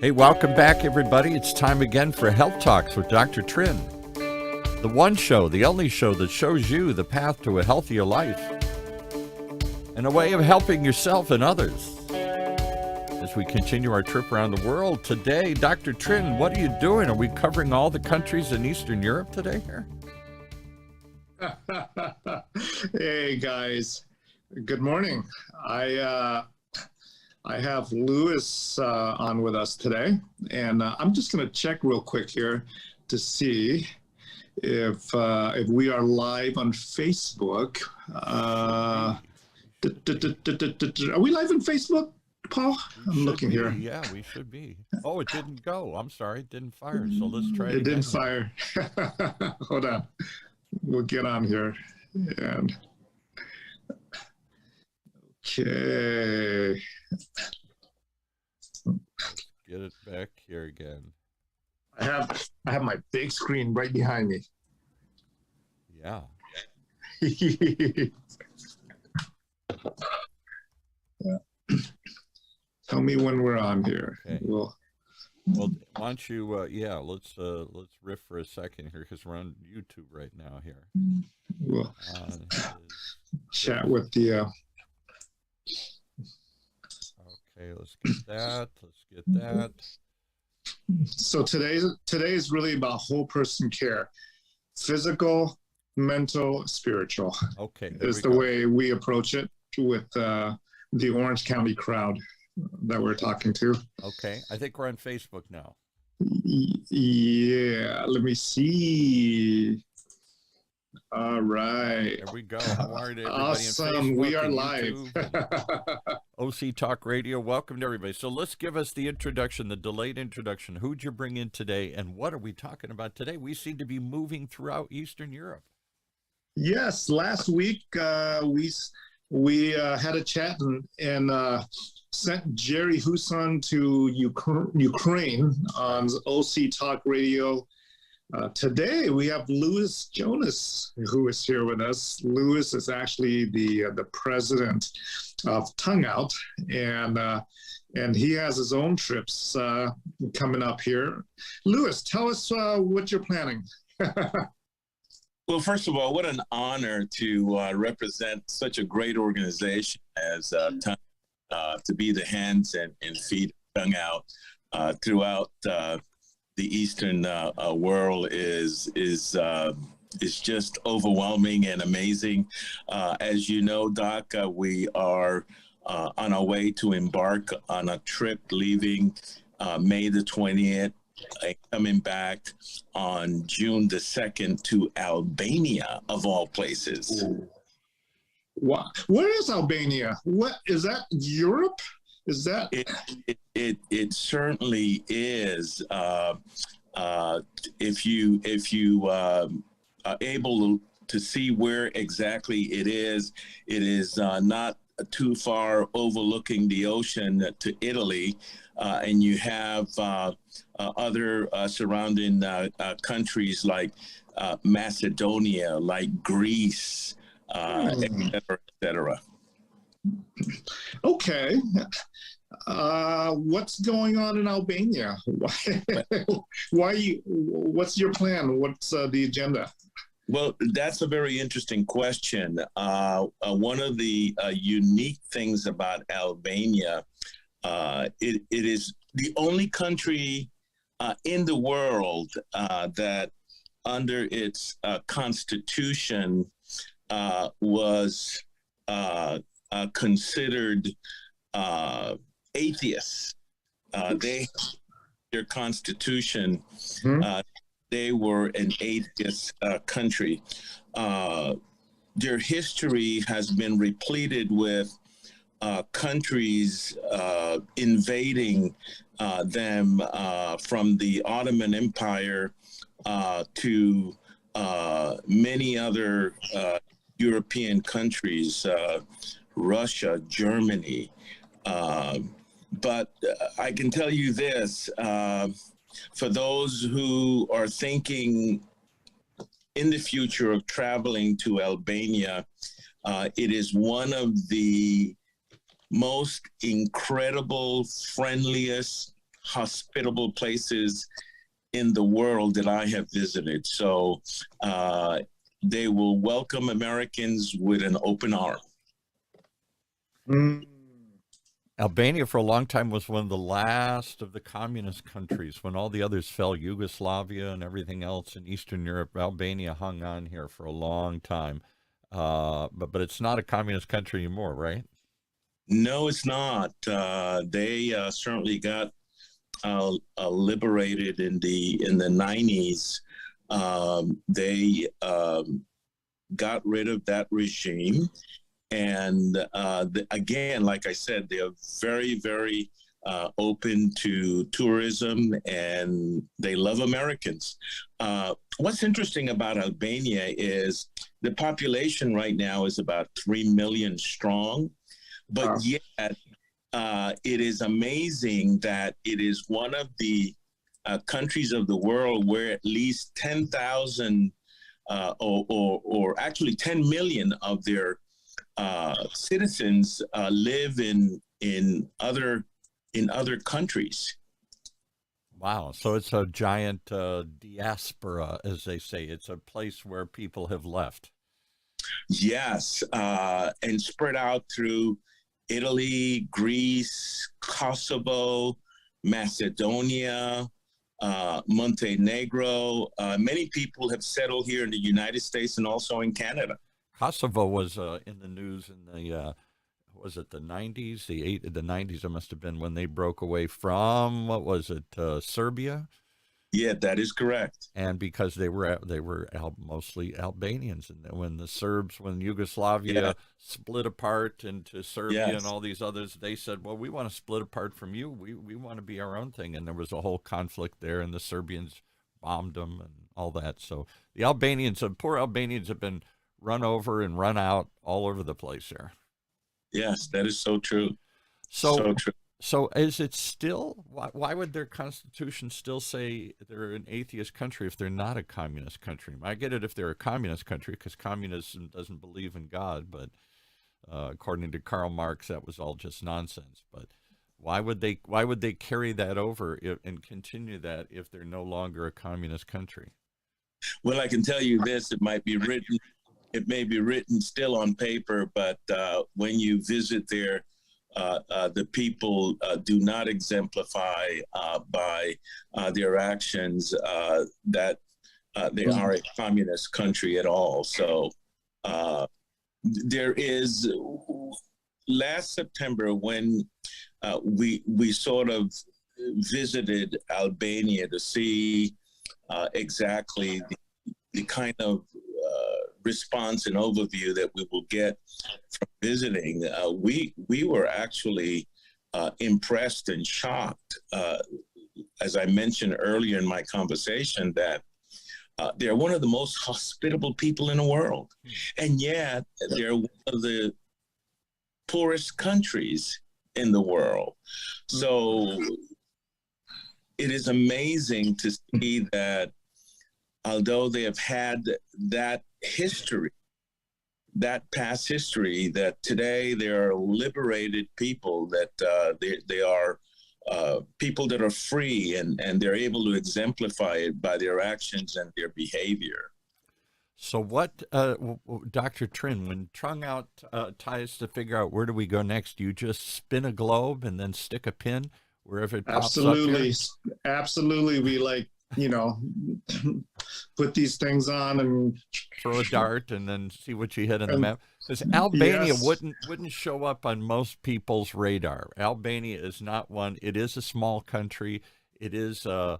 Hey, welcome back, everybody. It's time again for Health Talks with Dr. Trinh. The one show, the only show that shows you the path to a healthier life and a way of helping yourself and others. As we continue our trip around the world today, Dr. Trinh, what are you doing? Are we covering all the countries in Eastern Europe today here? Hey, guys. Good morning. I have Lewis on with us today, and I'm just going to check real quick here to see if we are live on Facebook. Are we live on Facebook, Paul? I'm looking here. Yeah, we should be. Oh, it didn't go. I'm sorry, it didn't fire. So let's try it It again. didn't fire. Hold on. We'll get on here. And okay. Get it back here again. I have my big screen right behind me. Yeah. Tell me when we're on here. Okay. Well, why don't you? Let's riff for a second here because we're on YouTube right now here. We'll chat with the. Okay, let's get that. So today is really about whole person care, physical, mental, spiritual. Okay, is the way we approach it with the Orange County crowd that we're talking to. Okay, I think we're on Facebook now. Yeah, let me see. All right. There we go. How are you, everybody? Awesome. We are live. OC Talk Radio. Welcome to everybody. So let's give us the introduction, the delayed introduction. Who'd you bring in today, and what are we talking about today? We seem to be moving throughout Eastern Europe. Yes, last week we had a chat and sent Jerry Huson to Ukraine on OC Talk Radio. Today we have Jonas, who is here with us. Lewis is actually the president of Tongue Out, and he has his own trips coming up here. Lewis, tell us what you're planning. Well, first of all, what an honor to represent such a great organization as Tongue, to be the hands and feet of Tongue Out throughout the Eastern world is just overwhelming and amazing. As you know, Doc, we are on our way to embark on a trip leaving May the 20th, coming back on June the 2nd to Albania, of all places. Wow. Where is Albania? What is that? Europe? Is that it certainly is. If you are able to see where exactly it is not too far overlooking the ocean to Italy, and you have other surrounding countries like Macedonia, like Greece, et cetera. Okay. What's going on in Albania? What's your plan? What's the agenda? Well, that's a very interesting question. One of the unique things about Albania, it is the only country in the world that under its constitution was considered atheists. Their constitution, they were an atheist country. Their history has been repleted with countries invading them from the Ottoman Empire to many other European countries, Russia, Germany. But I can tell you this, for those who are thinking in the future of traveling to Albania, it is one of the most incredible, friendliest, hospitable places in the world that I have visited. So they will welcome Americans with an open arm. Mm. Albania for a long time was one of the last of the communist countries. When all the others fell, Yugoslavia and everything else in Eastern Europe, Albania hung on here for a long time. But it's not a communist country anymore, right? No, it's not. They certainly got liberated in the 90s. They got rid of that regime. And again, like I said, they are very, very open to tourism, and they love Americans. What's interesting about Albania is the population right now is about 3 million strong, but yet it is amazing that it is one of the countries of the world where at least 10,000 or actually 10 million of their citizens live in other countries. Wow. So it's a giant diaspora, as they say. It's a place where people have left. Yes, and spread out through Italy, Greece, Kosovo, Macedonia, Montenegro. Many people have settled here in the United States and also in Canada. Kosovo was in the news in the was it the 90s, the 90s? It must have been when they broke away from what was it, Serbia? Yeah, that is correct. And because they were mostly Albanians, and when Yugoslavia split apart into Serbia and all these others, they said, "Well, we want to split apart from you. We want to be our own thing." And there was a whole conflict there, and the Serbians bombed them and all that. So the poor Albanians, have been run over and run out all over the place there. Yes, that is so true. So true. So is it still, why would their constitution still say they're an atheist country if they're not a communist country? I get it if they're a communist country, because communism doesn't believe in God, but according to Karl Marx, that was all just nonsense. But why would they carry that over and continue that if they're no longer a communist country? Well, I can tell you this, it may be written still on paper, but when you visit there, the people do not exemplify by their actions that they are a communist country at all. So there is, last September when we sort of visited Albania to see exactly the kind of response and overview that we will get from visiting, we were actually impressed and shocked, as I mentioned earlier in my conversation, that they're one of the most hospitable people in the world, and yet they're one of the poorest countries in the world. So it is amazing to see that although they have had that history, that past history, that today they are liberated people, that they are people that are free, and they're able to exemplify it by their actions and their behavior. So what, Dr. Trinh, when Trung out ties to figure out where do we go next, you just spin a globe and then stick a pin wherever it pops up here? Absolutely. We put these things on and throw a dart and then see what you hit on the map. Because Albania wouldn't show up on most people's radar. Albania is not one. It is a small country. It is a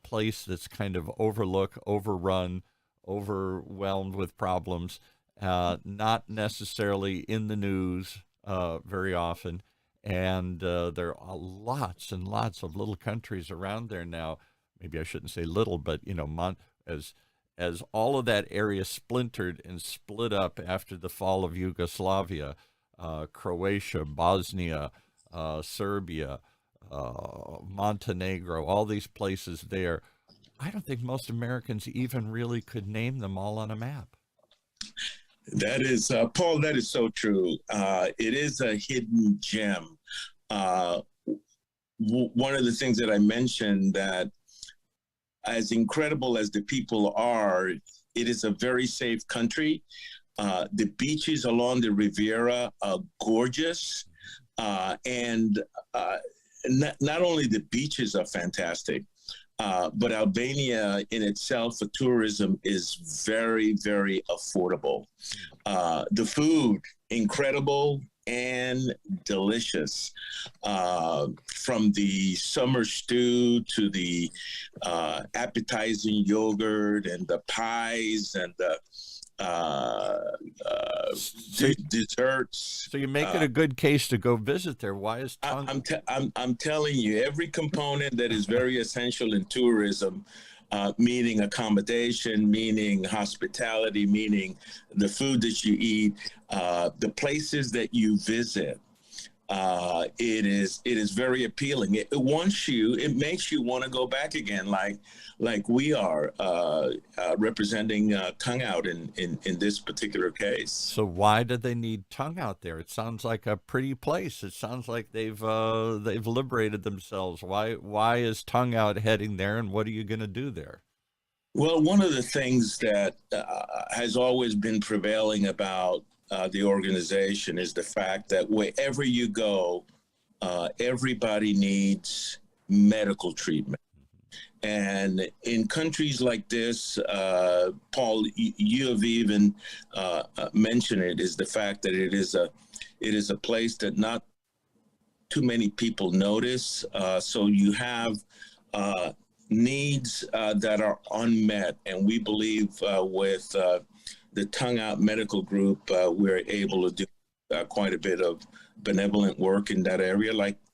place that's kind of overlooked, overrun, overwhelmed with problems. Not necessarily in the news very often. And there are lots and lots of little countries around there now. Maybe I shouldn't say little, but as all of that area splintered and split up after the fall of Yugoslavia, Croatia, Bosnia, Serbia, Montenegro, all these places there, I don't think most Americans even really could name them all on a map. That is, Paul, that is so true. It is a hidden gem. one of the things that I mentioned, that as incredible as the people are, it is a very safe country. The beaches along the Riviera are gorgeous. And not only the beaches are fantastic, but Albania in itself for tourism is very, very affordable. The food, incredible and delicious. From the summer stew to the appetizing yogurt and the pies and the desserts. So you make it a good case to go visit there. Why is I'm telling you, every component that is very essential in tourism, meaning accommodation, meaning hospitality, meaning the food that you eat, the places that you visit, it is very appealing. It makes you want to go back again, like we are representing Tongue Out in this particular case. So why do they need Tongue Out there? It sounds like a pretty place. It sounds like they've liberated themselves. Why is Tongue Out heading there, and what are you going to do there? Well, one of the things that has always been prevailing about the organization is the fact that wherever you go, everybody needs medical treatment. And in countries like this, Paul, you have even mentioned it, is the fact that it is a place that not too many people notice. So you have needs that are unmet, and we believe with the Tongue Out Medical Group, we're able to do quite a bit of benevolent work in that area,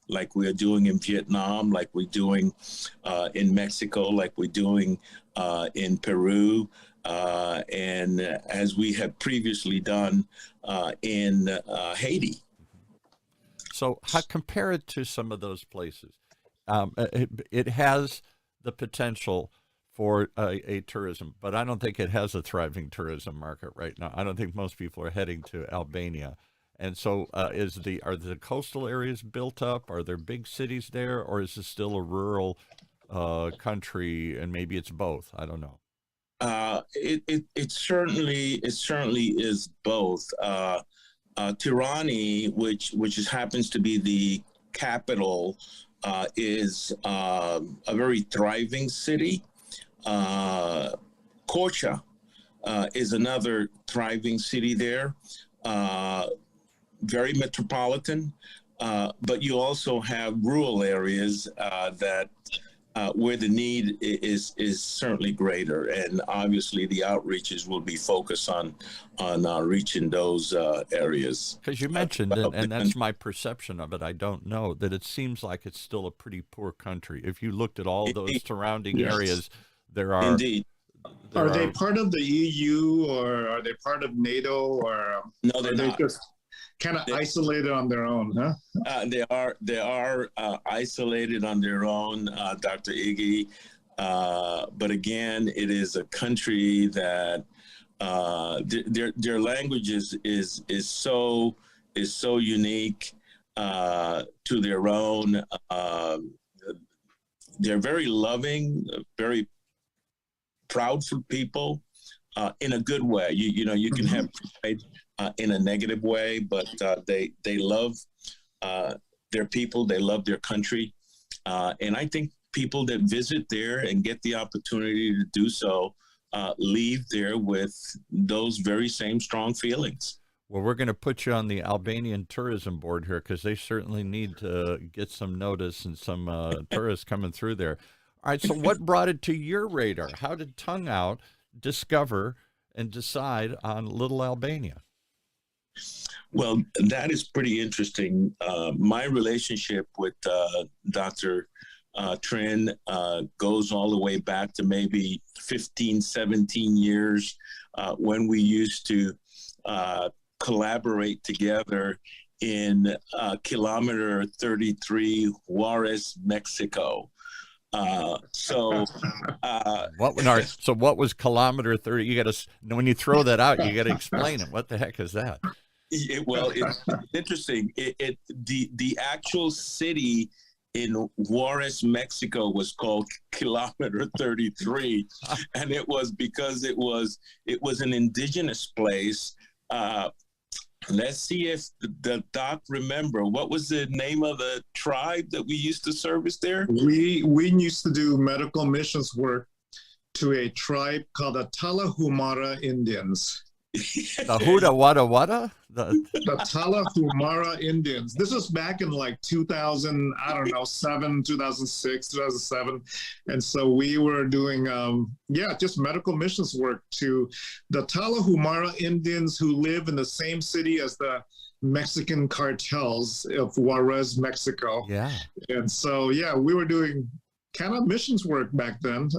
like we're doing in Vietnam, like we're doing in Mexico, like we're doing in Peru, and as we have previously done in Haiti. So compare it to some of those places. It has the potential for a tourism, but I don't think it has a thriving tourism market right now. I don't think most people are heading to Albania. And so are the coastal areas built up? Are there big cities there, or is it still a rural country, and maybe it's both? I don't know. It certainly is both. Tirani, which happens to be the capital, is a very thriving city. Kocha is another thriving city there. Very metropolitan, but you also have rural areas that where the need is certainly greater, and obviously the outreaches will be focused on reaching those areas. Because you mentioned, and that's my perception of it, I don't know, that it seems like it's still a pretty poor country. If you looked at all those surrounding areas, there are... Indeed. Are they part of the EU, or are they part of NATO, or no, they're not. Just kind of isolated on their own, huh? They are isolated on their own, Dr. Iggy. But again, it is a country that their language is so unique to their own. They're very loving, very proudful people, in a good way. You can have pride in a negative way, but they love their people, they love their country, and I think people that visit there and get the opportunity to do so leave there with those very same strong feelings. Well, we're going to put you on the Albanian Tourism Board here, because they certainly need to get some notice and some tourists coming through there. All right, so what brought it to your radar? How did Tongue Out discover and decide on Little Albania? Well, that is pretty interesting. My relationship with Dr. Trinh goes all the way back to maybe 15, 17 years when we used to collaborate together in kilometer 33, Juarez, Mexico. So what was kilometer 30? You got to, when you throw that out, you got to explain it. What the heck is that? It's interesting. The actual city in Juarez, Mexico was called Kilometer 33, and it was because it was an indigenous place. Let's see if the doc remember, what was the name of the tribe that we used to service there? We used to do medical missions work to a tribe called the Talahumara Indians. The Huda Wada Wada? The Talahumara Indians. This was back in like 2000, I don't know, 2006, 2007. And so we were doing, just medical missions work to the Talahumara Indians who live in the same city as the Mexican cartels of Juarez, Mexico. Yeah. And so, we were doing kind of missions work back then,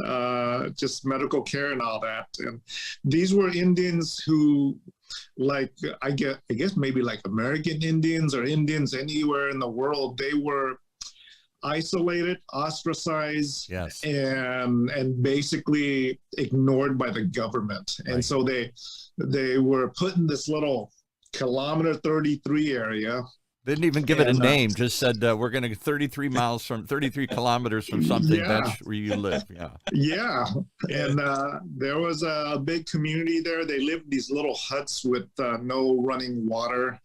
just medical care and all that. And these were Indians who, like, I guess maybe like American Indians or Indians anywhere in the world, they were isolated, ostracized, yes, and basically ignored by the government. Right. And so they were put in this little Kilometer 33 area. Didn't even give it a name, just said we're going to 33 kilometers from something. Yeah. That's where you live. Yeah. Yeah. And there was a big community there. They lived in these little huts with no running water.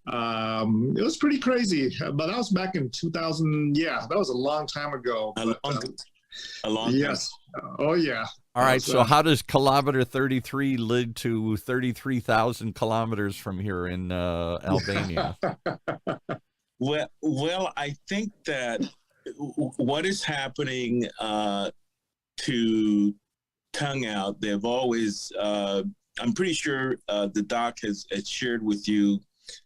It was pretty crazy. But that was back in 2000. Yeah, that was a long time ago. A long yes. time. Oh, yeah. All right. So how does Kilometer 33 lead to 33,000 kilometers from here in Albania? Well, I think that what is happening to Tongue Out, they've always, I'm pretty sure the doc has shared with you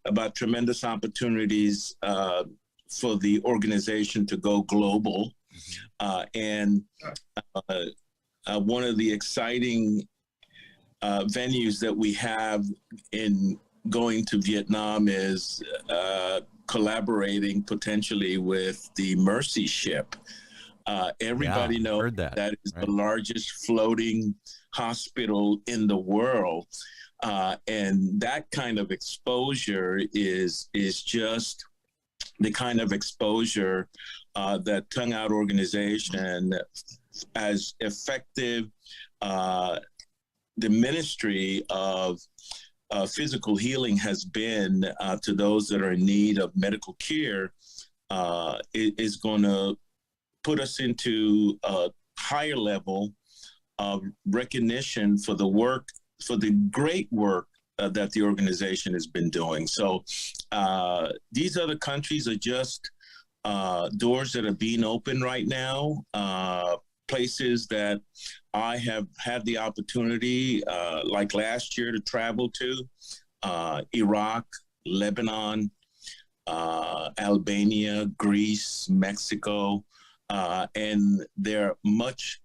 about tremendous opportunities for the organization to go global. And one of the exciting venues that we have in going to Vietnam is collaborating potentially with the Mercy ship. Everybody knows that is the largest floating hospital in the world. And that kind of exposure is just the kind of exposure that Tongue Out organization, as effective the ministry of physical healing has been to those that are in need of medical care, is going to put us into a higher level of recognition for the work, for the great work that the organization has been doing. So these other countries are just doors that are being opened right now, places that I have had the opportunity, like last year, to travel to, Iraq, Lebanon, Albania, Greece, Mexico, and there are much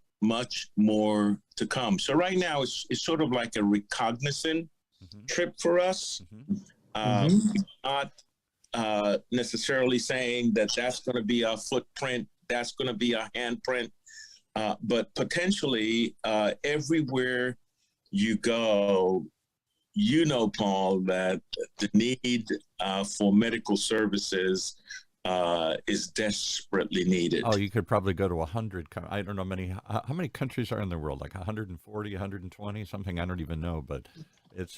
more to come. So right now it's sort of like a recognizant trip for us. Not necessarily saying that that's going to be our footprint, that's going to be our handprint, but potentially everywhere you go, you know, Paul, that the need for medical services is desperately needed. Oh, you could probably go to 100. I don't know how many countries are in the world, like 140, 120, something, I don't even know, but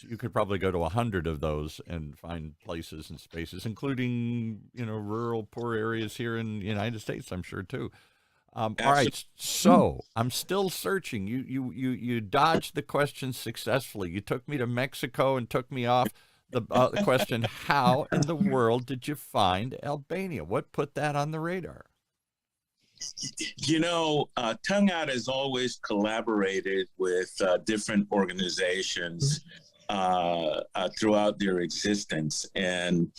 you could probably go to 100 of those and find places and spaces, including, rural, poor areas here in the United States, I'm sure too. All right, so I'm still searching. You dodged the question successfully. You took me to Mexico and took me off the question, how in the world did you find Albania? What put that on the radar? Tongue Out has always collaborated with different organizations throughout their existence. And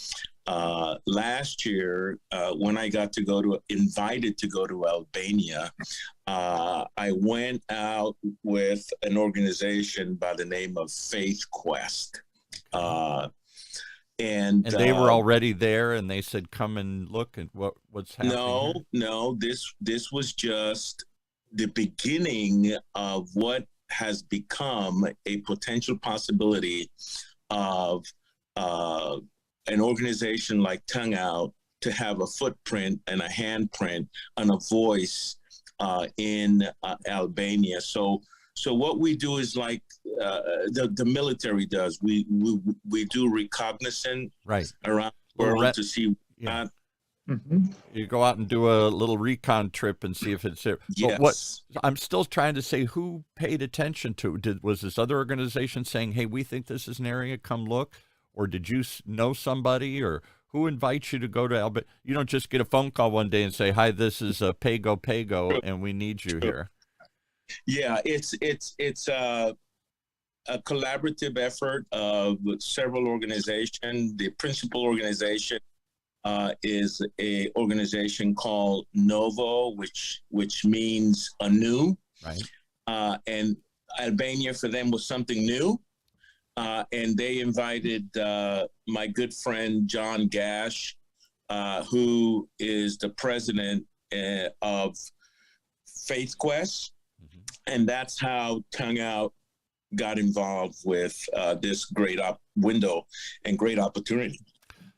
last year, when I got invited to go to Albania, I went out with an organization by the name of Faith Quest. And they were already there, and they said, "Come and look at what's happening." No. This was just the beginning of what has become a potential possibility of an organization like Tongue Out to have a footprint and a handprint and a voice in Albania. So what we do is like the military does. We do reconnaissance around the world to see. Yeah. You go out and do a little recon trip and see if it's there. Yes. But I'm still trying to say, who paid attention to? Was this other organization saying, "Hey, we think this is an area, come look," or did you know somebody, or who invites you to go to Albania? You don't just get a phone call one day and say, "Hi, this is Pago, and we need you here." Yeah, it's a collaborative effort of several organizations. The principal organization is a organization called Novo, which means anew. Right. And Albania for them was something new. And they invited my good friend John Gash, who is the president of Faith Quest. And that's how Tongue Out got involved with this great window and great opportunity.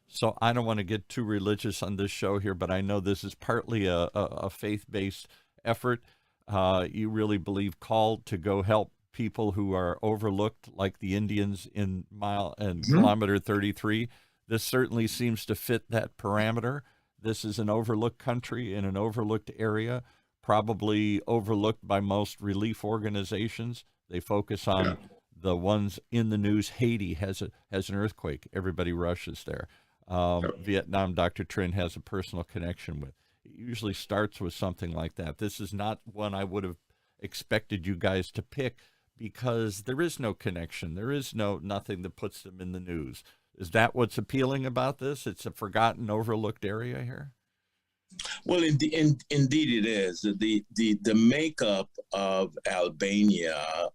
So I don't want to get too religious on this show here, but I know this is partly a faith-based effort. You really believe called to go help people who are overlooked, like the Indians in kilometer 33. This certainly seems to fit that parameter. This is an overlooked country in an overlooked area, probably overlooked by most relief organizations. They focus on the ones in the news. Haiti has an earthquake. Everybody rushes there. Vietnam, Dr. Trinh has a personal connection with. It usually starts with something like that. This is not one I would have expected you guys to pick, because there is no connection. There is nothing that puts them in the news. Is that what's appealing about this? It's a forgotten, overlooked area here? Well, indeed it is. The makeup of Albania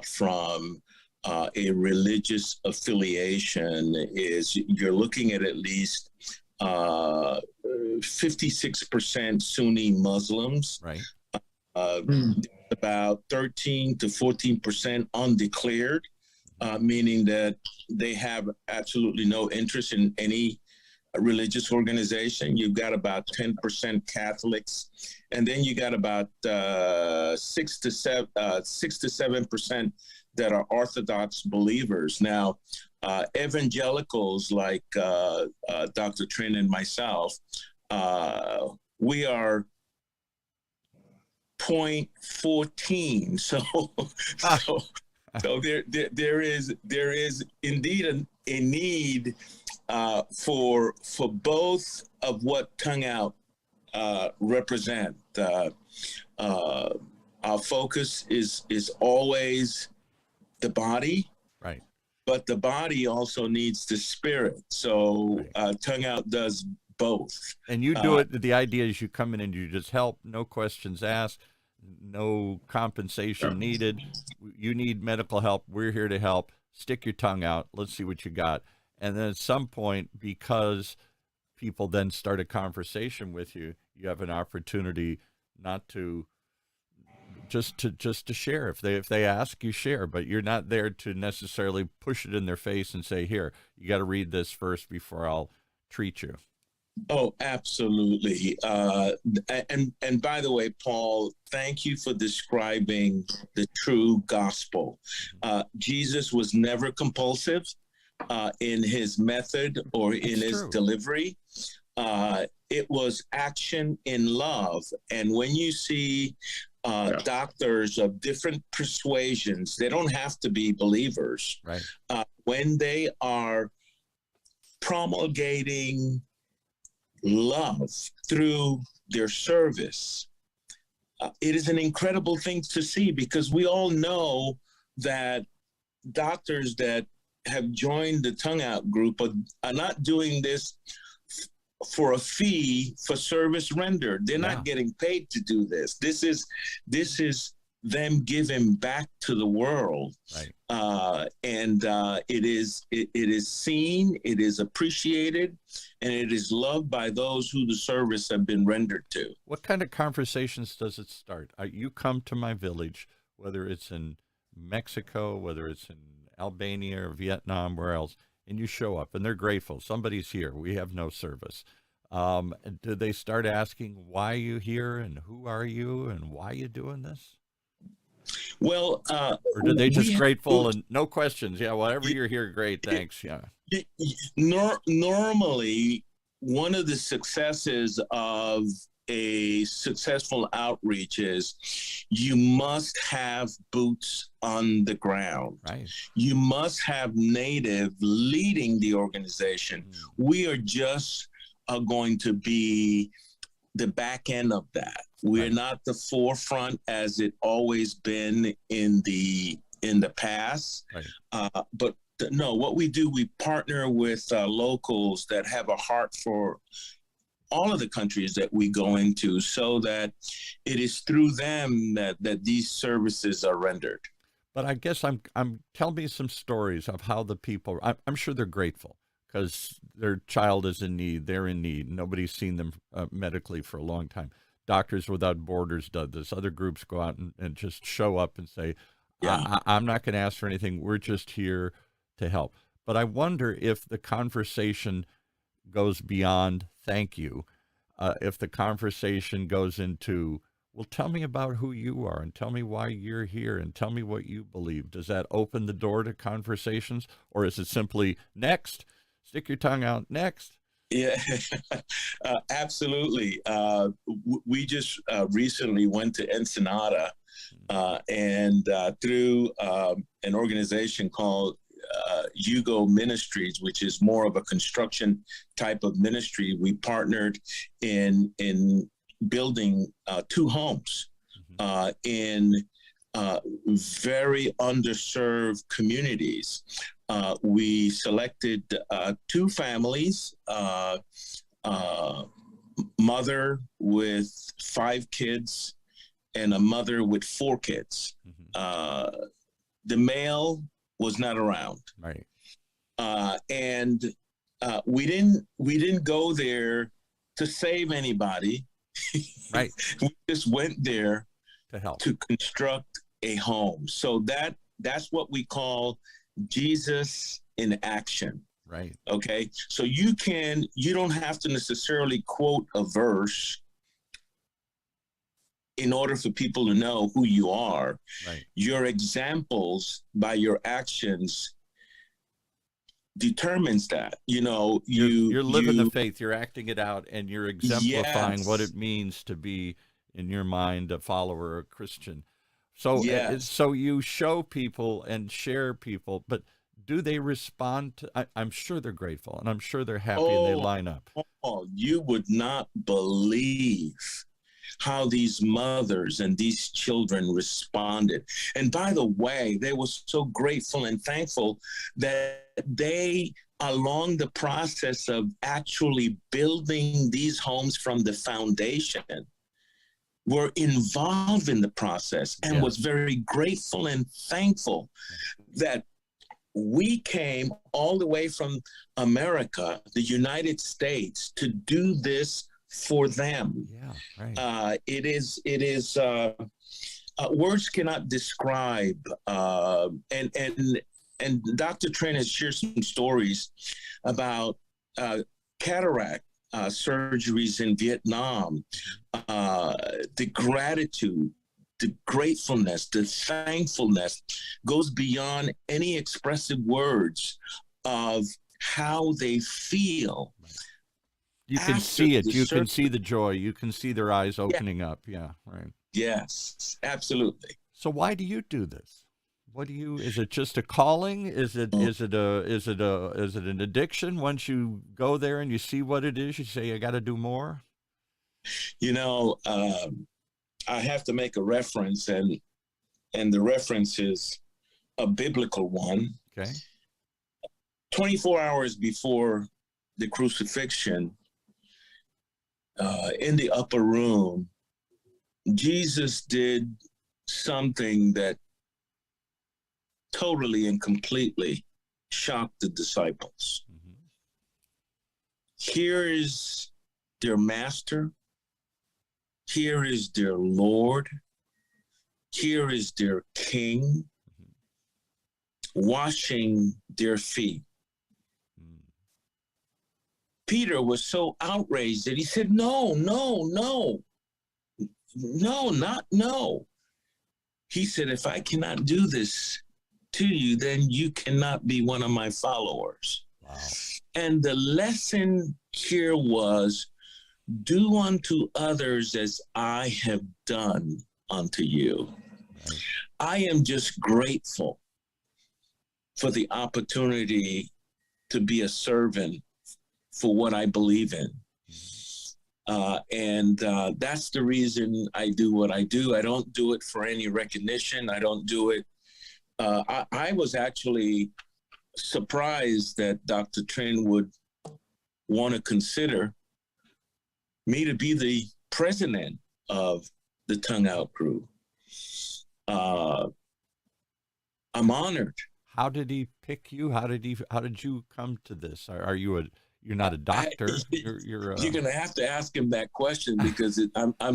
from a religious affiliation is, you're looking at least 56% Sunni Muslims. Right. About 13 to 14% undeclared, meaning that they have absolutely no interest in any religious organization. You've got about 10% Catholics, and then you got about 6 to 7% that are Orthodox believers. Now, evangelicals like Dr. Trinh and myself, we are 0.14. So there is indeed a need for both of what Tongue Out represent. Our focus is always the body, right? But the body also needs the spirit. So Tongue Out does both. And you do it. The idea is you come in and you just help, no questions asked, no compensation needed. You need medical help, we're here to help. Stick your tongue out. Let's see what you got. And then at some point, because people then start a conversation with you, you have an opportunity not to just to share. If they ask, you share, but you're not there to necessarily push it in their face and say, "Here, you got to read this first before I'll treat you." Oh, absolutely. And by the way, Paul, thank you for describing the true gospel. Jesus was never compulsive in his method or in his delivery. It was action in love. And when you see doctors of different persuasions, they don't have to be believers. Right. When they are promulgating love through their service, it is an incredible thing to see, because we all know that doctors that have joined the Tongue Out group are not doing this for a fee for service rendered. They're not getting paid to do this. This is them giving back to the world. Right. And it is seen, it is appreciated, and it is loved by those who the service have been rendered to. What kind of conversations does it start? You come to my village, whether it's in Mexico, whether it's in Albania or Vietnam, where else, and you show up and they're grateful. Somebody's here. We have no service. Do they start asking why you here and who are you and why you doing this? Well, Or do they we just have grateful and no questions? Yeah, whatever y- you're here, great, y- thanks. Yeah, normally one of the successes of a successful outreach is you must have boots on the ground. right. You must have native leading the organization. Mm, We are just going to be the back end of that. We're right. not the forefront as it always been in the past. Right. But no, what we do, we partner with locals that have a heart for all of the countries that we go into, so that it is through them that these services are rendered. But I guess I'm tell me some stories of how the people. I'm sure they're grateful because their child is in need. They're in need. Nobody's seen them medically for a long time. Doctors Without Borders does this. Other groups go out and just show up and say, Yeah. I'm not going to ask for anything. We're just here to help. But I wonder if the conversation goes beyond thank you. If the conversation goes into, well, tell me about who you are and tell me why you're here and tell me what you believe. Does that open the door to conversations, or is it simply next? Stick your tongue out, next. Yeah, absolutely. We just recently went to Ensenada, and through an organization called Hugo Ministries, which is more of a construction type of ministry, we partnered in building 2 homes in very underserved communities. We selected 2 families, mother with 5 kids and a mother with 4 kids. The male was not around, Right. and we didn't go there to save anybody. Right. We just went there To help. to construct a home. So that's what we call Jesus in action. Right. Okay. So you don't have to necessarily quote a verse in order for people to know who you are. Right. Your examples by your actions determines that. You're living the faith, you're acting it out, and you're exemplifying what Yes. it means to be, in your mind, a follower, a Christian. So, Yes. so you show people and share people, but do they respond to, I'm sure they're grateful, and I'm sure they're happy, and they line up. Oh, you would not believe how these mothers and these children responded. And by the way, they were so grateful and thankful that they, along the process of actually building these homes from the foundation, were involved in the process and Yes. was very grateful and thankful that we came all the way from America, the United States, to do this for them. Yeah, right. It is words cannot describe, and Dr. Trinh has shared some stories about cataract surgeries in Vietnam, the gratitude, the gratefulness, the thankfulness goes beyond any expressive words of how they feel. You can see it. You can see the joy. You can see their eyes opening up. Yeah, right. Yes, absolutely. So why do you do this? What do you? Is it just a calling? Is it an addiction? Once you go there and you see what it is, you say, I got to do more. I have to make a reference, and the reference is a biblical one. Okay. 24 hours before the crucifixion, in the upper room, Jesus did something that totally and completely shocked the disciples. Mm-hmm. Here is their master. Here is their Lord. Here is their King, washing their feet. Peter was so outraged that he said, no, not no. He said, if I cannot do this to you, then you cannot be one of my followers. Wow. And the lesson here was, do unto others as I have done unto you. Right. I am just grateful for the opportunity to be a servant for what I believe in. And that's the reason I do what I do. I don't do it for any recognition. I don't do it. I was actually surprised that Dr. Trinh would want to consider me to be the president of the Tongue Out Crew. I'm honored. How did he pick you? How did you come to this? Are you you're not a doctor? You're gonna have to ask him that question, because I'm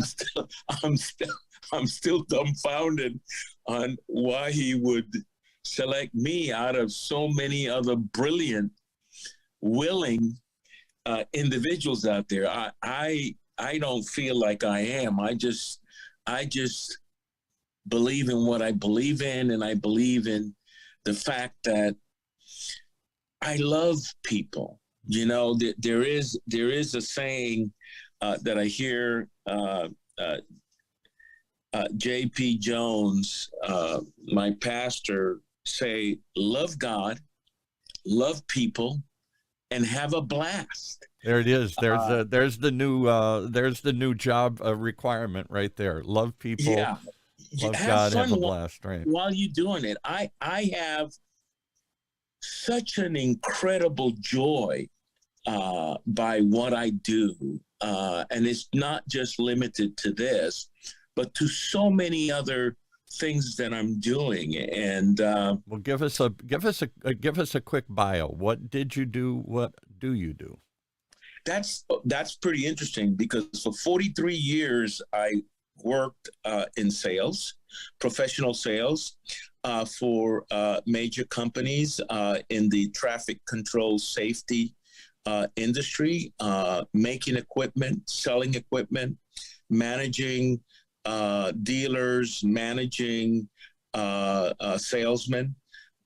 still dumbfounded on why he would select me out of so many other brilliant, willing individuals out there. I don't feel like I am. I just believe in what I believe in, and I believe in the fact that I love people. You know, there is a saying that I hear J.P. Jones, my pastor, say, love God, love people, and have a blast. There it is. There's the new job requirement right there. Love people. Yeah. Love have God, fun have a blast, right? While you're doing it. I have such an incredible joy by what I do. And it's not just limited to this, but to so many other things that I'm doing. And well, give us a quick bio. What did you do? What do you do? That's pretty interesting, because for 43 years I worked in sales, professional sales, for major companies in the traffic control safety industry, making equipment, selling equipment, managing dealers, managing salesmen,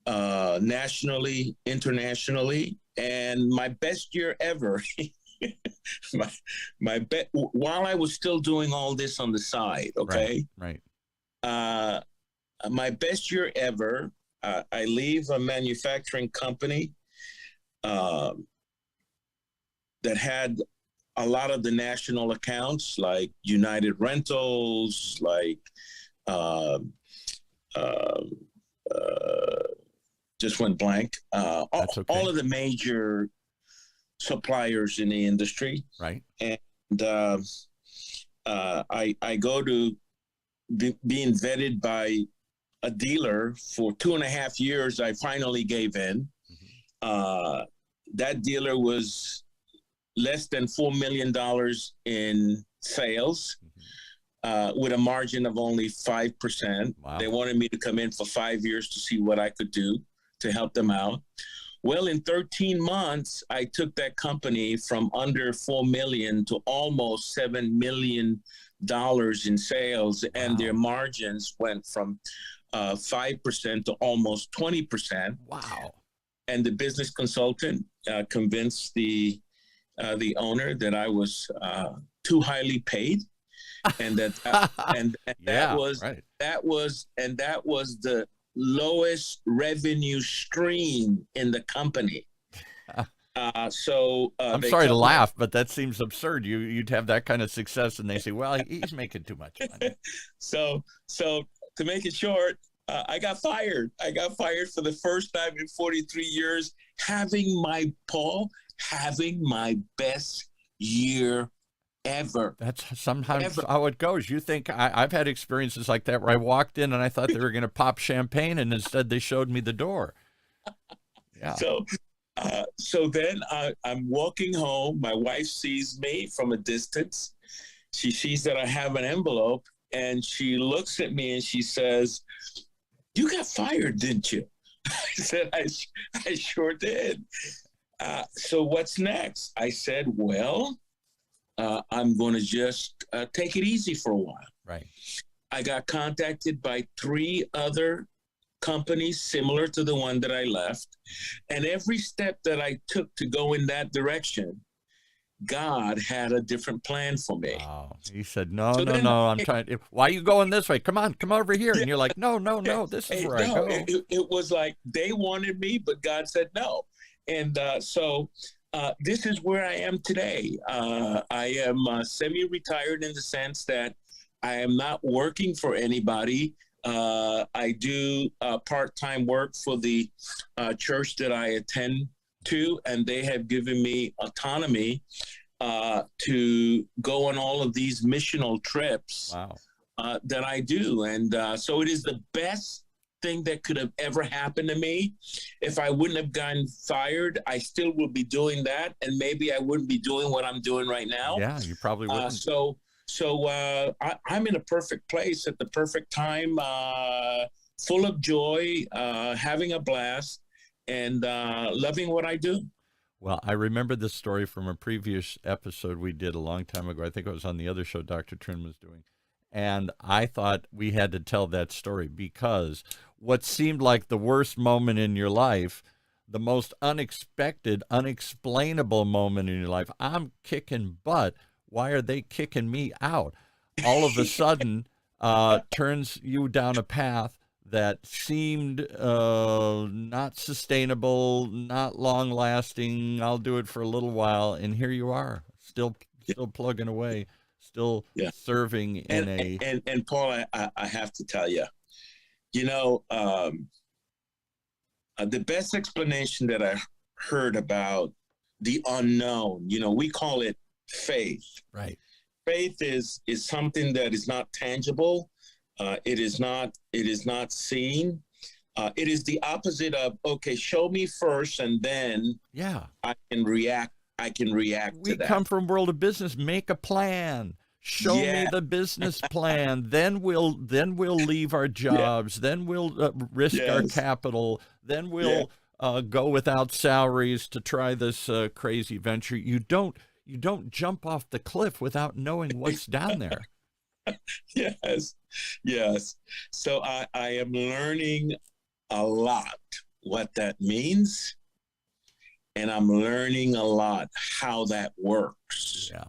nationally, internationally. And my best year ever, while I was still doing all this on the side, okay? Right. My best year ever, I leave a manufacturing company that had a lot of the national accounts, like United Rentals, like just went blank. That's okay. All of the major suppliers in the industry. Right. And I go to being vetted by a dealer for 2.5 years. I finally gave in. Mm-hmm. That dealer was less than $4 million in sales, with a margin of only 5%. Wow. They wanted me to come in for 5 years to see what I could do to help them out. Well, in 13 months, I took that company from under 4 million to almost $7 million in sales. Wow. And their margins went from 5% to almost 20%. Wow. And the business consultant convinced the owner that I was too highly paid, and that that was the lowest revenue stream in the company. So I'm sorry to laugh, but that seems absurd. You'd have that kind of success, and they say, "Well, he's making too much money." So to make it short, I got fired. I got fired for the first time in 43 years, having my best year ever. That's sometimes how it goes. You think I've had experiences like that where I walked in and I thought they were going to pop champagne, and instead they showed me the door. Yeah. So then I'm walking home. My wife sees me from a distance. She sees that I have an envelope, and she looks at me and she says, "You got fired, didn't you?" I said, I sure did. So what's next? I said, well, I'm going to just take it easy for a while. Right. I got contacted by 3 other companies similar to the one that I left. And every step that I took to go in that direction, God had a different plan for me. Wow. He said, no, So no, then, no, I'm trying. Why are you going this way? Come on, come over here. And you're like, no, no, no, this is hey, where I no, go. it was like they wanted me, but God said no. And so this is where I am today. I am semi-retired in the sense that I am not working for anybody. I do part-time work for the church that I attend to, and they have given me autonomy to go on all of these missional trips. Wow. That I do. And so it is the best thing that could have ever happened to me. If I wouldn't have gotten fired, I still would be doing that. And maybe I wouldn't be doing what I'm doing right now. Yeah, you probably wouldn't. So I'm in a perfect place at the perfect time, full of joy, having a blast, and loving what I do. Well, I remember this story from a previous episode we did a long time ago. I think it was on the other show Dr. Trinh was doing. And I thought we had to tell that story because what seemed like the worst moment in your life, the most unexpected, unexplainable moment in your life, I'm kicking butt. Why are they kicking me out? All of a sudden turns you down a path that seemed not sustainable, not long lasting. I'll do it for a little while. And here you are, still plugging away. Still serving in and Paul, I have to tell you, the best explanation that I heard about the unknown, we call it faith. Right. Faith is something that is not tangible. It is not seen. It is the opposite of, okay, show me first, and then I can react. To that. We come from world of business. Make a plan. Show me the business plan. Then we'll leave our jobs. Then we'll risk our capital. Then we'll go without salaries to try this crazy venture. You don't jump off the cliff without knowing what's down there. Yes. So I am learning a lot what that means. And I'm learning a lot how that works. Yeah,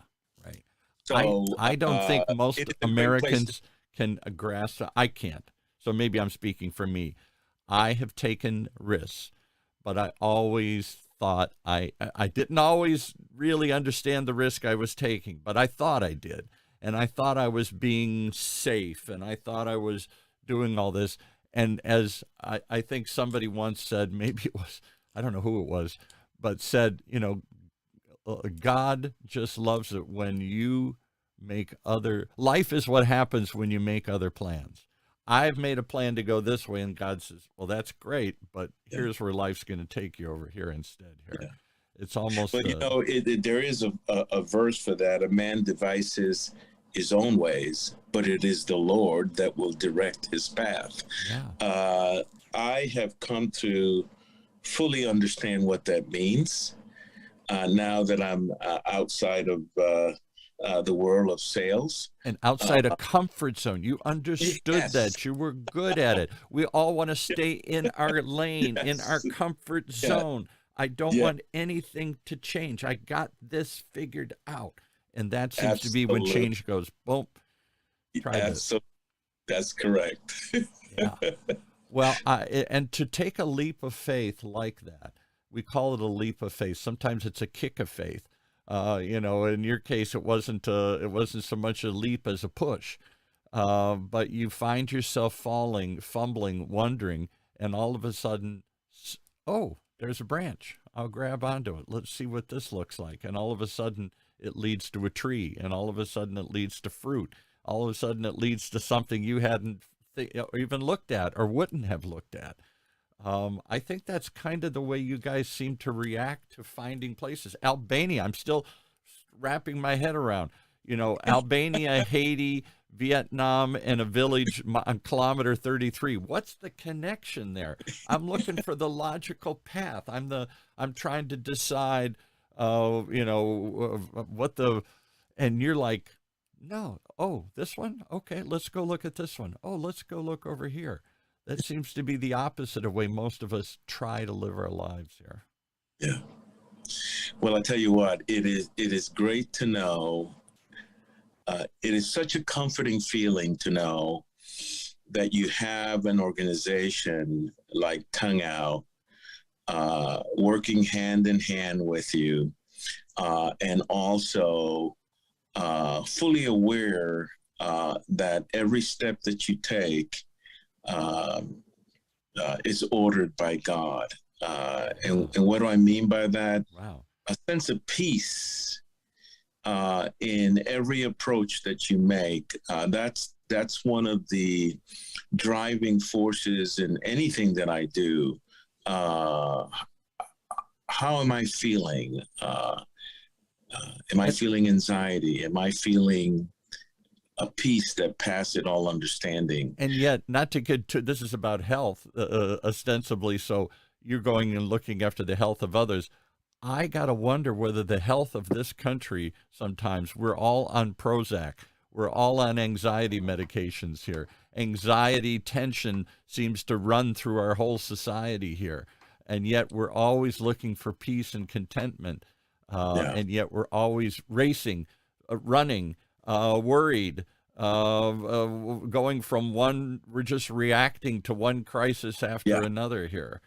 right. So I don't think most Americans can grasp. I can't. So maybe I'm speaking for me. I have taken risks, but I always thought I didn't always really understand the risk I was taking, but I thought I did. And I thought I was being safe, and I thought I was doing all this. And as I think somebody once said, maybe it was, I don't know who it was, but said, God just loves it when you make life is what happens when you make other plans. I've made a plan to go this way, and God says, well, that's great, but here's where life's going to take you over here instead. It's almost. But there is a verse for that. A man devises his own ways, but it is the Lord that will direct his path. I have come to fully understand what that means now that I'm outside of the world of sales. And outside a comfort zone. You understood that. You were good at it. We all want to stay in our lane, in our comfort zone. I don't want anything to change. I got this figured out. And that seems to be when change goes, boom, try this. That's correct. Well, and to take a leap of faith like that, we call it a leap of faith. Sometimes it's a kick of faith. In your case, it wasn't so much a leap as a push, but you find yourself falling, fumbling, wondering, and all of a sudden, oh, there's a branch. I'll grab onto it. Let's see what this looks like. And all of a sudden, it leads to a tree, and all of a sudden, it leads to fruit. All of a sudden, it leads to something you hadn't even looked at or wouldn't have looked at. I think that's kind of the way you guys seem to react to finding places. Albania, I'm still wrapping my head around. Albania, Haiti, Vietnam and a village on kilometer 33. What's the connection there? I'm looking for the logical path. I'm trying to decide, what the, and you're like, no, oh, this one? Okay, let's go look at this one. Oh, let's go look over here. That seems to be the opposite of the way most of us try to live our lives here. Yeah. Well, I tell you what, it is great to know. It is such a comforting feeling to know that you have an organization like Tongue Out working hand in hand with you, and also fully aware that every step that you take is ordered by God. And what do I mean by that? Wow. A sense of peace in every approach that you make. That's one of the driving forces in anything that I do. How am I feeling? Am I feeling anxiety? Am I feeling a peace that passeth all understanding? And yet, not to get to, this is about health, ostensibly, so you're going and looking after the health of others. I got to wonder whether the health of this country, sometimes we're all on Prozac. We're all on anxiety medications here. Anxiety, tension seems to run through our whole society here. And yet we're always looking for peace and contentment. And yet we're always racing, running, worried, going from one, we're just reacting to one crisis after another here.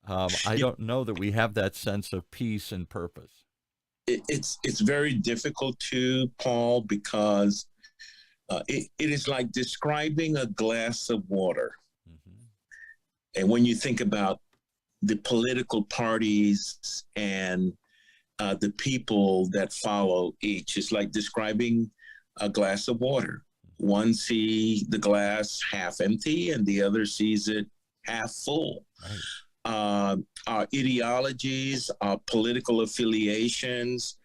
I don't know that we have that sense of peace and purpose. It's very difficult to, Paul, because it is like describing a glass of water. Mm-hmm. And when you think about the political parties and the people that follow each, it's like describing a glass of water. One sees the glass half empty and the other sees it half full. Right. Our ideologies, our political affiliations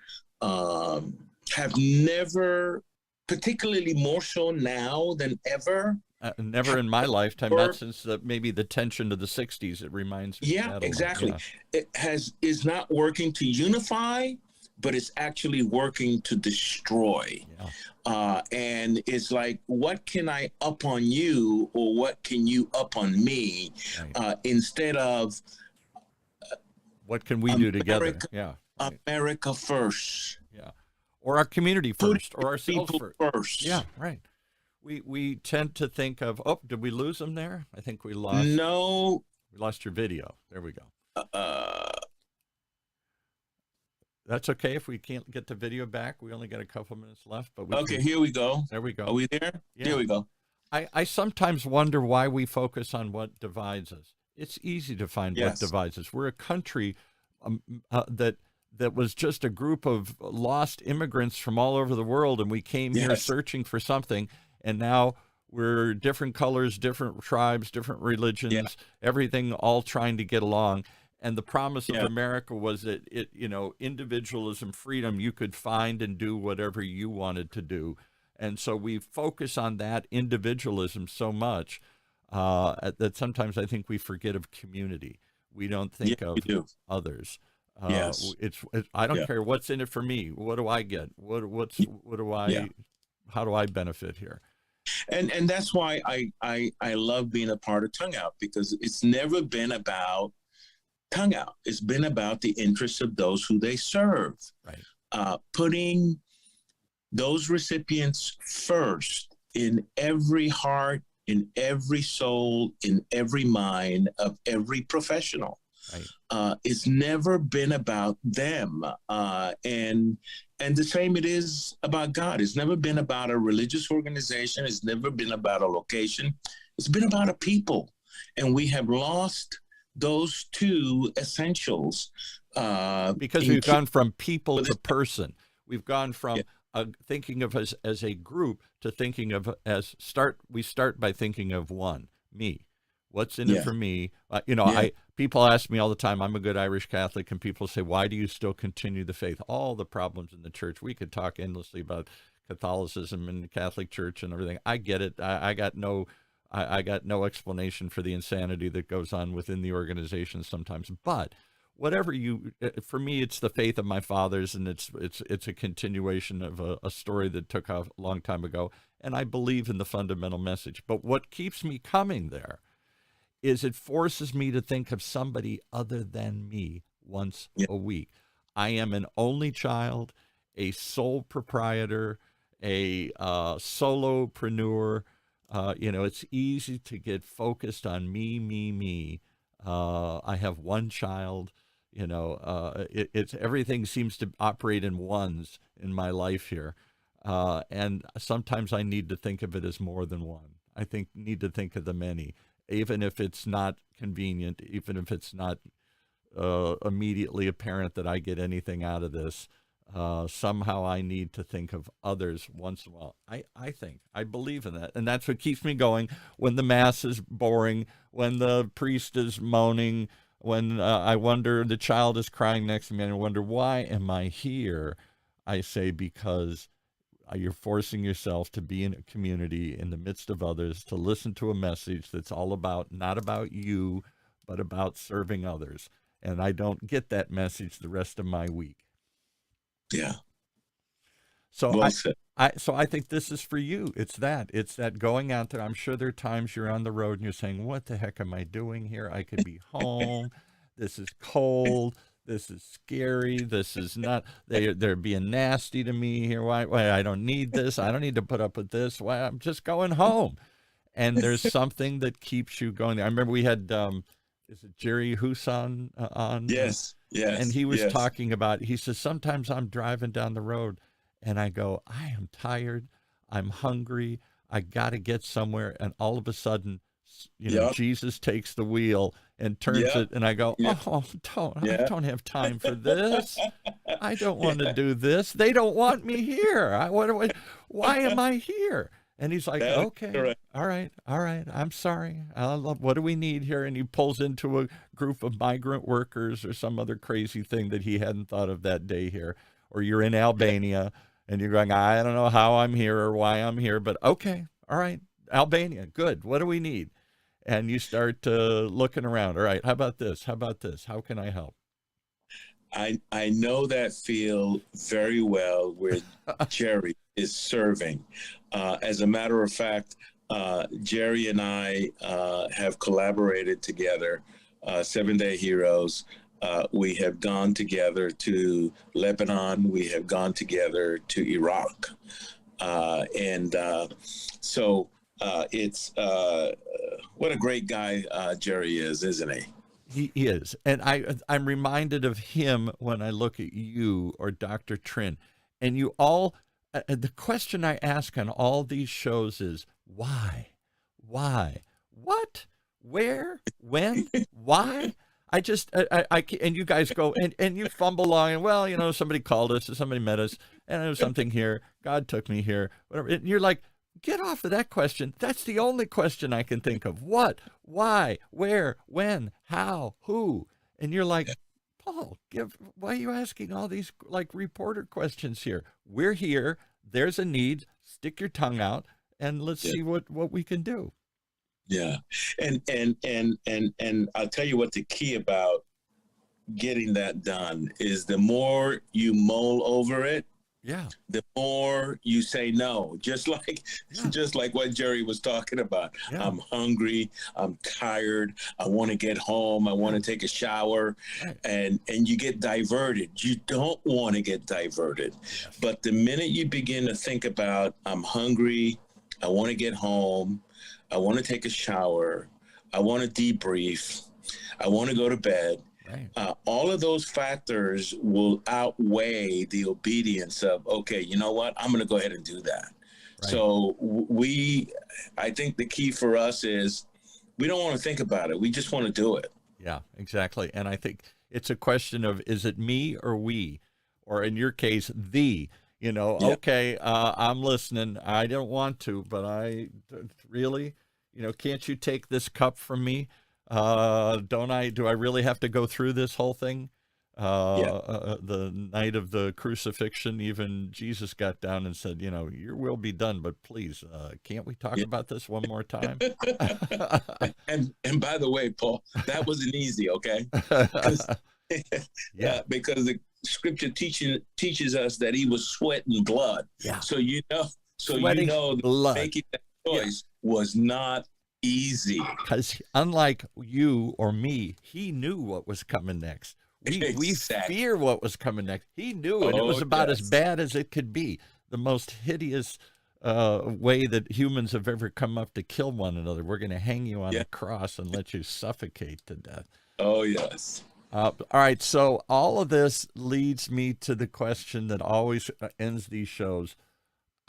have never, particularly more so now than ever. Never in my lifetime, not since maybe the tension of the 60s, it reminds me. Yeah, exactly. Yeah. It is not working to unify, but it's actually working to destroy. Yeah. And it's like, what can I up on you, or what can you up on me, right. Instead of what can we do together? Yeah, right. America first. Yeah, or our community first, or ourselves first. Yeah, right. We tend to think of, oh, did we lose them there? I think we lost. No, we lost your video. There we go. That's okay if we can't get the video back. We only got a couple minutes left, but here we go. There we go. Are we there? Yeah. Here we go. I sometimes wonder why we focus on what divides us. It's easy to find what divides us. We're a country that was just a group of lost immigrants from all over the world, and we came here searching for something, and now we're different colors, different tribes, different religions, everything all trying to get along. And the promise of America was that individualism, freedom, you could find and do whatever you wanted to do. And so we focus on that individualism so much that sometimes I think we forget of community. We don't think of others. I don't care what's in it for me. What do I get? How do I benefit here? And that's why I love being a part of Tongue Out, because it's never been about Tongue Out. It's been about the interests of those who they serve. Right. Putting those recipients first in every heart, in every soul, in every mind of every professional. Right. It's never been about them. And the same it is about God. It's never been about a religious organization. It's never been about a location. It's been about a people. And we have lost those two essentials. Because we've gone from people to person. We've gone from thinking of us as a group to thinking of we start by thinking of one, me. What's in it for me? People ask me all the time, I'm a good Irish Catholic, and people say, why do you still continue the faith? All the problems in the church. We could talk endlessly about Catholicism and the Catholic Church and everything. I get it. I got no explanation for the insanity that goes on within the organization sometimes. But whatever for me, it's the faith of my fathers, and it's a continuation of a story that took off a long time ago. And I believe in the fundamental message. But what keeps me coming there is it forces me to think of somebody other than me once a week. I am an only child, a sole proprietor, a solopreneur. It's easy to get focused on me. I have one child. It's everything seems to operate in ones in my life here. And sometimes I need to think of it as more than one. Need to think of the many, even if it's not convenient, even if it's not immediately apparent that I get anything out of this. Somehow I need to think of others once in a while. I believe in that. And that's what keeps me going when the Mass is boring, when the priest is moaning, when I wonder, the child is crying next to me and I wonder, why am I here? I say, because you're forcing yourself to be in a community in the midst of others, to listen to a message that's all about, not about you, but about serving others. And I don't get that message the rest of my week. Yeah. So well said. I think this is for you. It's that going out there. I'm sure there are times you're on the road and you're saying, what the heck am I doing here? I could be home. This is cold. This is scary. This is not, they're being nasty to me here. Why I don't need this. I don't need to put up with this. Why I'm just going home. And there's something that keeps you going there. I remember we had, is it Jerry Huson on? Yes. And he was talking about, he says, sometimes I'm driving down the road and I go, I am tired. I'm hungry. I got to get somewhere. And all of a sudden, Jesus takes the wheel and turns it. And I go, I don't have time for this. I don't want to do this. They don't want me here. Why am I here? And he's like, okay, correct. All right. I'm sorry. What do we need here? And he pulls into a group of migrant workers or some other crazy thing that he hadn't thought of that day here. Or you're in Albania and you're going, I don't know how I'm here or why I'm here, but okay. All right. Albania. Good. What do we need? And you start looking around. All right. How about this? How about this? How can I help? I know that feel very well where Jerry is serving. As a matter of fact, Jerry and I have collaborated together, 7 Day Heroes. We have gone together to Lebanon. We have gone together to Iraq. So it's what a great guy Jerry is, isn't he? He is. And I'm reminded of him when I look at you or Dr. Trinh. And you all, the question I ask on all these shows is, why? Why? What? Where? When? Why? I and you guys go, and you fumble along, and well, somebody called us, or somebody met us, and there was something here, God took me here, whatever. And you're like, get off of that question. That's the only question I can think of. What? Why? Where? When? How? Who? And you're like, Paul, why are you asking all these like reporter questions here? We're here. There's a need. Stick your tongue out and let's see what we can do. Yeah. And I'll tell you what the key about getting that done is the more you mull over it, the more you say no, just like what Jerry was talking about. I'm hungry, I'm tired, I want to get home, I want to take a shower, and you get diverted. You don't want to get diverted. But the minute you begin to think about, I'm hungry, I want to get home, I want to take a shower, I want to debrief, I want to go to bed. All of those factors will outweigh the obedience of, okay, you know what? I'm going to go ahead and do that. So I think the key for us is we don't want to think about it. We just want to do it. Yeah, exactly. And I think it's a question of, is it me or we, or in your case, the, okay, I'm listening. I don't want to, but I really, can't you take this cup from me? Do I really have to go through this whole thing? The night of the crucifixion, even Jesus got down and said, your will be done, but please, can't we talk about this one more time? and by the way, Paul, that wasn't easy, okay? Because the scripture teaches us that he was sweating blood. Yeah. So Sweating blood. Making that choice was not easy. Because unlike you or me, he knew what was coming next. We fear what was coming next. He knew it. It was about as bad as it could be. The most hideous way that humans have ever come up to kill one another. We're going to hang you on a cross and let you suffocate to death. Oh, yes. All right. So all of this leads me to the question that always ends these shows.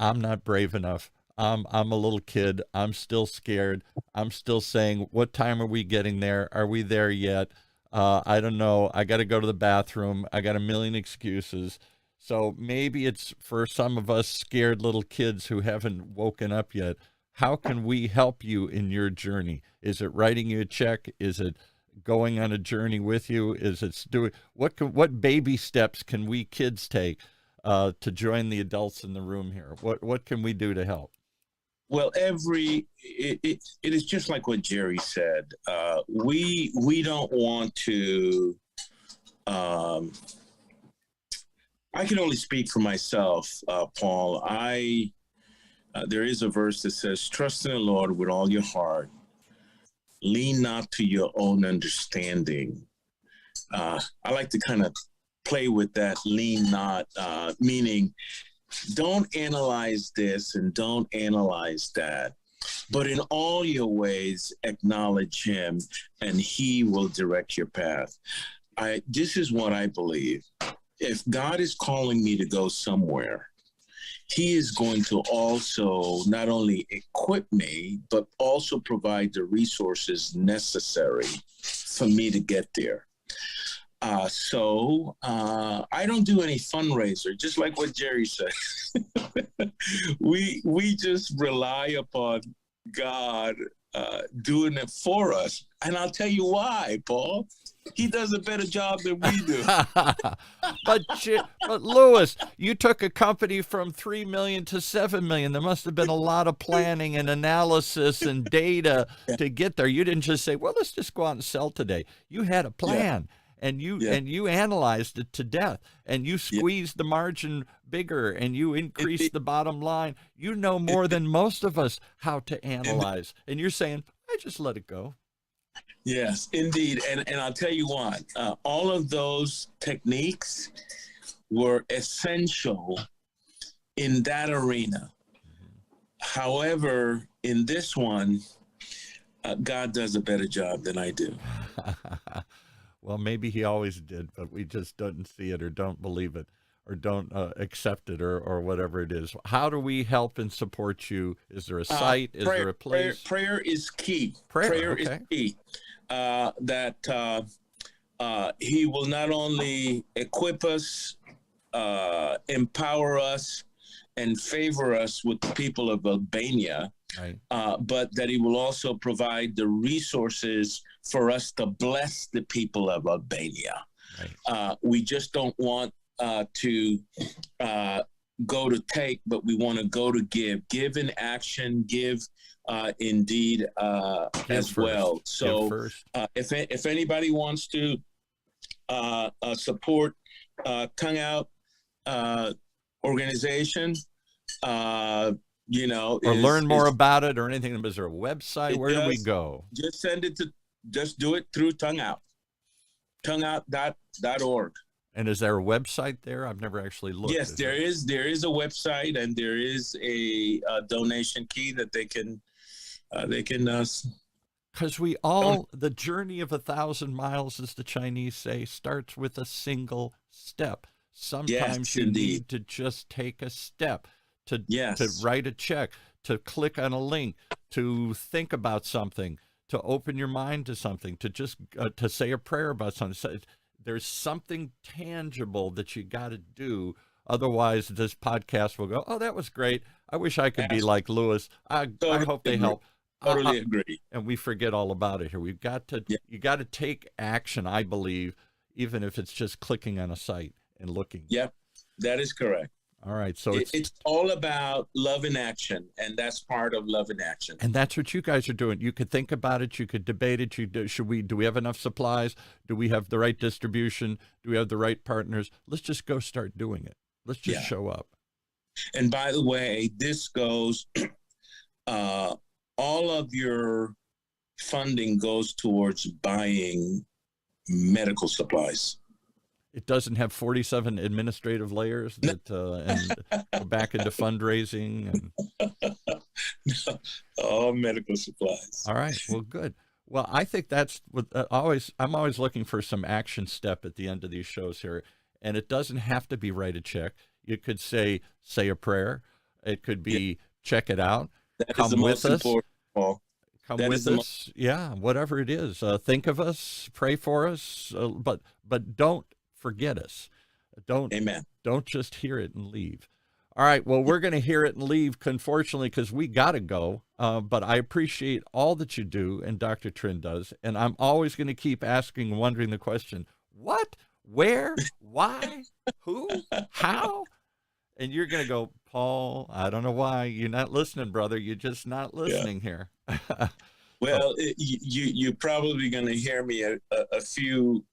I'm not brave enough. I'm a little kid. I'm still scared. I'm still saying, what time are we getting there? Are we there yet? I don't know. I got to go to the bathroom. I got a million excuses. So maybe it's for some of us scared little kids who haven't woken up yet. How can we help you in your journey? Is it writing you a check? Is it going on a journey with you? Is it doing what baby steps can we kids take to join the adults in the room here? What can we do to help? Well, it is just like what Jerry said. We don't want to. I can only speak for myself, Paul. There is a verse that says, "Trust in the Lord with all your heart. Lean not to your own understanding." I like to kind of play with that. Lean not, meaning, don't analyze this and don't analyze that, but in all your ways acknowledge him and he will direct your path. This is what I believe. If God is calling me to go somewhere, he is going to also not only equip me, but also provide the resources necessary for me to get there. So I don't do any fundraiser, just like what Jerry said. we just rely upon God doing it for us. And I'll tell you why, Paul. He does a better job than we do. But Louis, you took a company from 3 million to 7 million. There must have been a lot of planning and analysis and data to get there. You didn't just say, well, let's just go out and sell today. You had a plan. Yeah. And you analyzed it to death, and you squeezed the margin bigger, and you increased the bottom line. You know more than most of us how to analyze, and you're saying, I just let it go. Yes, indeed. And I'll tell you what, all of those techniques were essential in that arena. However, in this one, God does a better job than I do. Well, maybe he always did, but we just don't see it or don't believe it or don't accept it or whatever it is. How do we help and support you? Is there a site? Is there a place? Prayer is key. Prayer is key. That he will not only equip us, empower us, and favor us with the people of Albania, right. But that he will also provide the resources for us to bless the people of Albania. Right. We just don't want to go to take, but we want to go to give. Give in action, give indeed as well. So if anybody wants to support Tongue Out organization, or learn more about it or anything, is there a website? Where do we go? Just do it through Tongue Out, tongueout.org. And is there a website there? I've never actually looked. Yes, there is a website, and there is a donation key that they can because the journey of 1,000 miles, as the Chinese say, starts with a single step. Sometimes you need to just take a step, to write a check, to click on a link, to think about something, to open your mind to something, to just to say a prayer about something. There's something tangible that you got to do. Otherwise, this podcast will go, oh, that was great. I wish I could be like Louis. I hope they help. Totally agree. And we forget all about it here. You got to take action, I believe, even if it's just clicking on a site and looking. Yep, that is correct. All right. So it's all about love in action, and that's part of love in action. And that's what you guys are doing. You could think about it. You could debate it. Do we have enough supplies? Do we have the right distribution? Do we have the right partners? Let's just go start doing it. Let's just show up. And by the way, this goes, all of your funding goes towards buying medical supplies. It doesn't have 47 administrative layers that and go back into fundraising and all medical supplies. All right. Well, good. Well, I think that's what I'm always looking for some action step at the end of these shows here, and it doesn't have to be write a check. You could say a prayer. It could be check it out. Come with us. Come with us. Yeah, whatever it is. Think of us. Pray for us. But don't forget us. Amen. Don't just hear it and leave. All right. Well, we're going to hear it and leave, unfortunately, because we got to go. But I appreciate all that you do and Dr. Trinh does. And I'm always going to keep asking, wondering the question, what, where, why, who, how? And you're going to go, Paul, I don't know why. You're not listening, brother. You're just not listening here. Well, you're probably going to hear me a few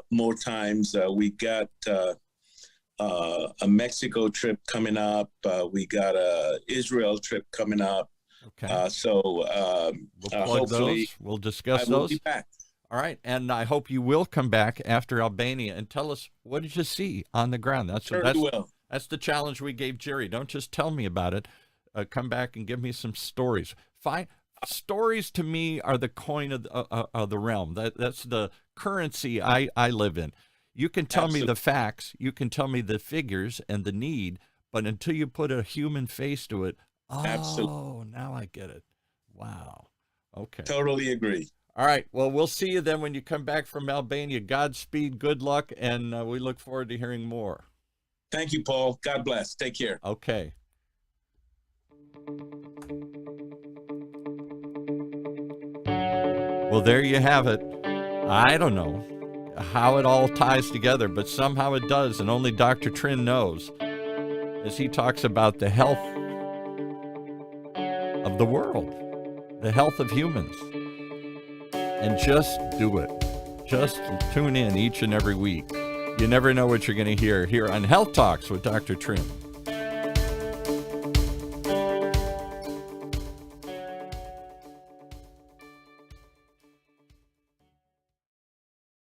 more times. We got a Mexico trip coming up. We got a Israel trip coming up. Okay. So we'll plug those. We'll discuss I will those. be back. All right. And I hope you will come back after Albania and tell us, what did you see on the ground? That's the challenge we gave Jerry. Don't just tell me about it. Come back and give me some stories. Stories to me are the coin of the realm. That's the currency I live in. You can tell me the facts, you can tell me the figures and the need, but until you put a human face to it, now I get it. Wow. Okay. Totally agree. All right. Well, we'll see you then when you come back from Albania. Godspeed, good luck, and we look forward to hearing more. Thank you, Paul. God bless. Take care. Okay. Well, there you have it. I don't know how it all ties together, but somehow it does, and only Dr. Trinh knows, as he talks about the health of the world, the health of humans. And just do it. Just tune in each and every week. You never know what you're going to hear here on Health Talks with Dr. Trinh.